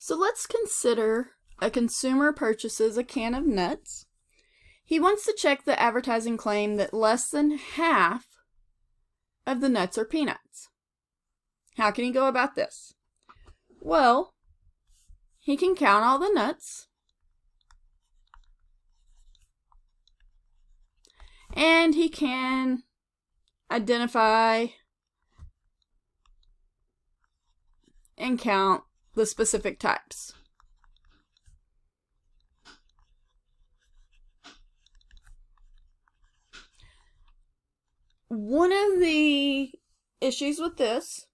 So let's consider a consumer purchases a can of nuts. He wants to check the advertising claim that less than half of the nuts are peanuts. How can he go about this? Well, he can count all the nuts and he can identify and count the specific types. One of the issues with this,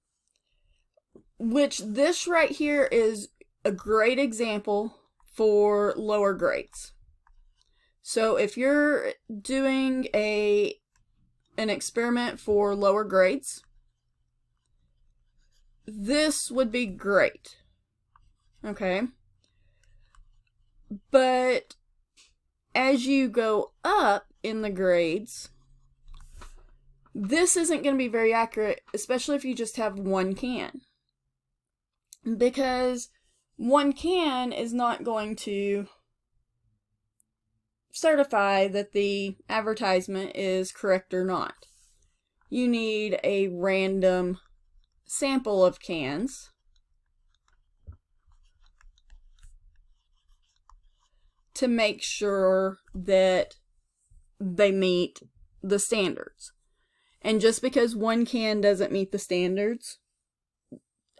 which this right here is a great example for lower grades. So if you're doing an experiment for lower grades, this would be great. Okay? But as you go up in the grades, this isn't going to be very accurate, especially if you just have one can. Because one can is not going to certify that the advertisement is correct or not. You need a random sample of cans to make sure that they meet the standards. And just because one can doesn't meet the standards,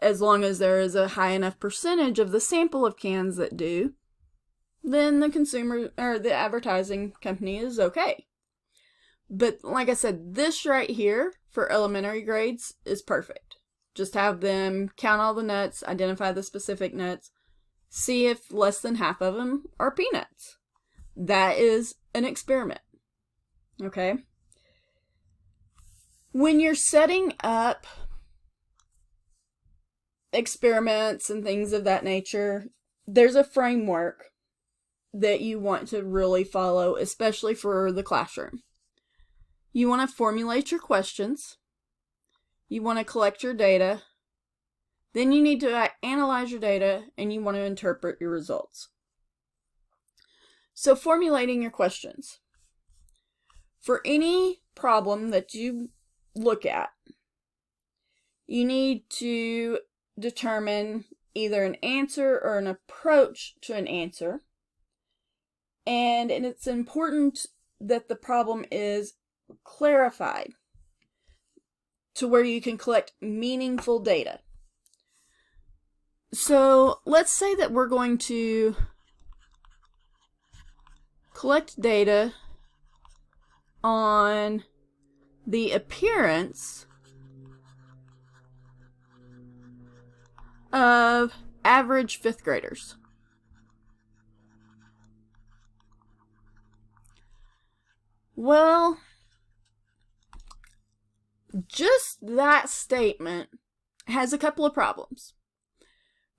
as long as there is a high enough percentage of the sample of cans that do, then the consumer or the advertising company is okay. But like I said, this right here for elementary grades is perfect. Just have them count all the nuts, identify the specific nuts, see if less than half of them are peanuts. That is an experiment. Okay? When you're setting up experiments and things of that nature, there's a framework that you want to really follow, especially for the classroom. You want to formulate your questions. You want to collect your data. Then you need to analyze your data and you want to interpret your results. So formulating your questions. For any problem that you look at, you need to determine either an answer or an approach to an answer. And it's important that the problem is clarified to where you can collect meaningful data. So let's say that we're going to collect data on the appearance of average fifth graders. Well, just that statement has a couple of problems.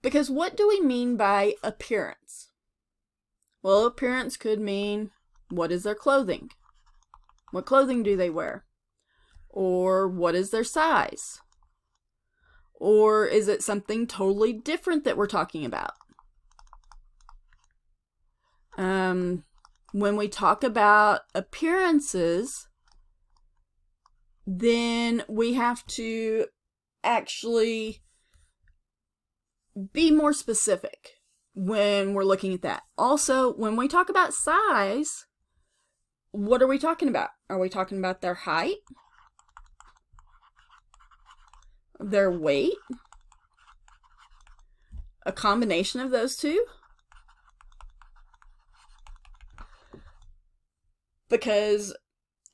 Because what do we mean by appearance? Well, appearance could mean, what is their clothing? What clothing do they wear? Or what is their size? Or is it something totally different that we're talking about? When we talk about appearances, then we have to actually be more specific when we're looking at that. Also, when we talk about size, what are we talking about? Are we talking about their height? Their weight? A combination of those two? Because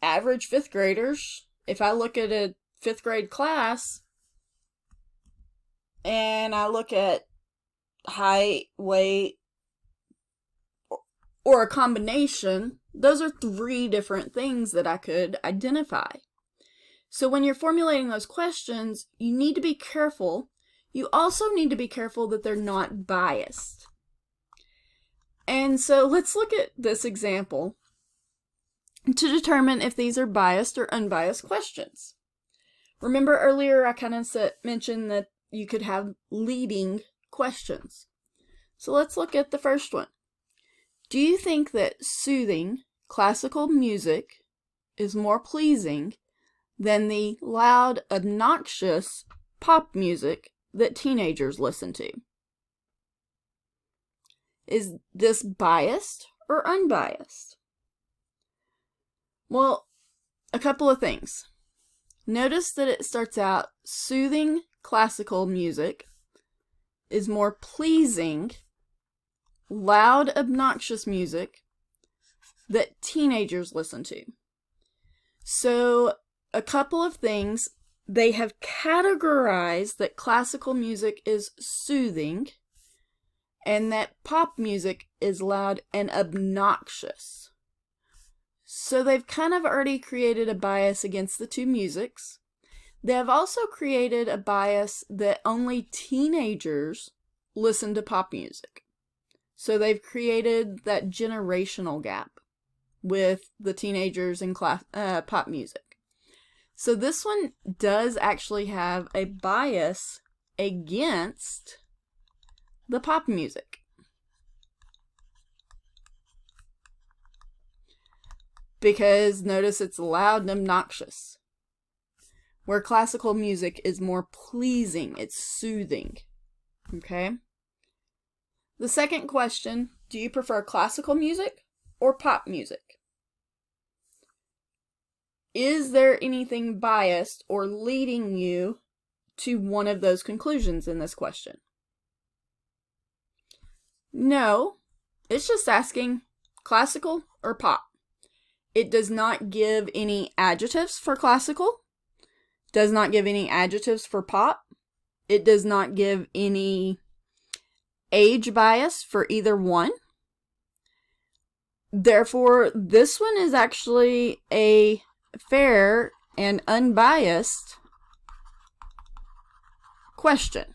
average fifth graders, if I look at a fifth grade class and I look at height, weight, or a combination, those are three different things that I could identify. So when you're formulating those questions, you need to be careful. You also need to be careful that they're not biased. And so let's look at this example to determine if these are biased or unbiased questions. Remember earlier I kind of mentioned that you could have leading questions. So let's look at the first one. Do you think that soothing classical music is more pleasing than the loud, obnoxious pop music that teenagers listen to? Is this biased or unbiased? Well, a couple of things. Notice that it starts out, soothing classical music is more pleasing, loud, obnoxious music that teenagers listen to. So, a couple of things. They have categorized that classical music is soothing and that pop music is loud and obnoxious. So they've kind of already created a bias against the two musics. They have also created a bias that only teenagers listen to pop music. So they've created that generational gap with the teenagers and pop music. So this one does actually have a bias against the pop music. Because notice it's loud and obnoxious, where classical music is more pleasing, it's soothing. Okay? The second question, do you prefer classical music or pop music? Is there anything biased or leading you to one of those conclusions in this question? No, it's just asking classical or pop. It does not give any adjectives for classical, does not give any adjectives for pop. It does not give any age bias for either one. Therefore, this one is actually a fair and unbiased question.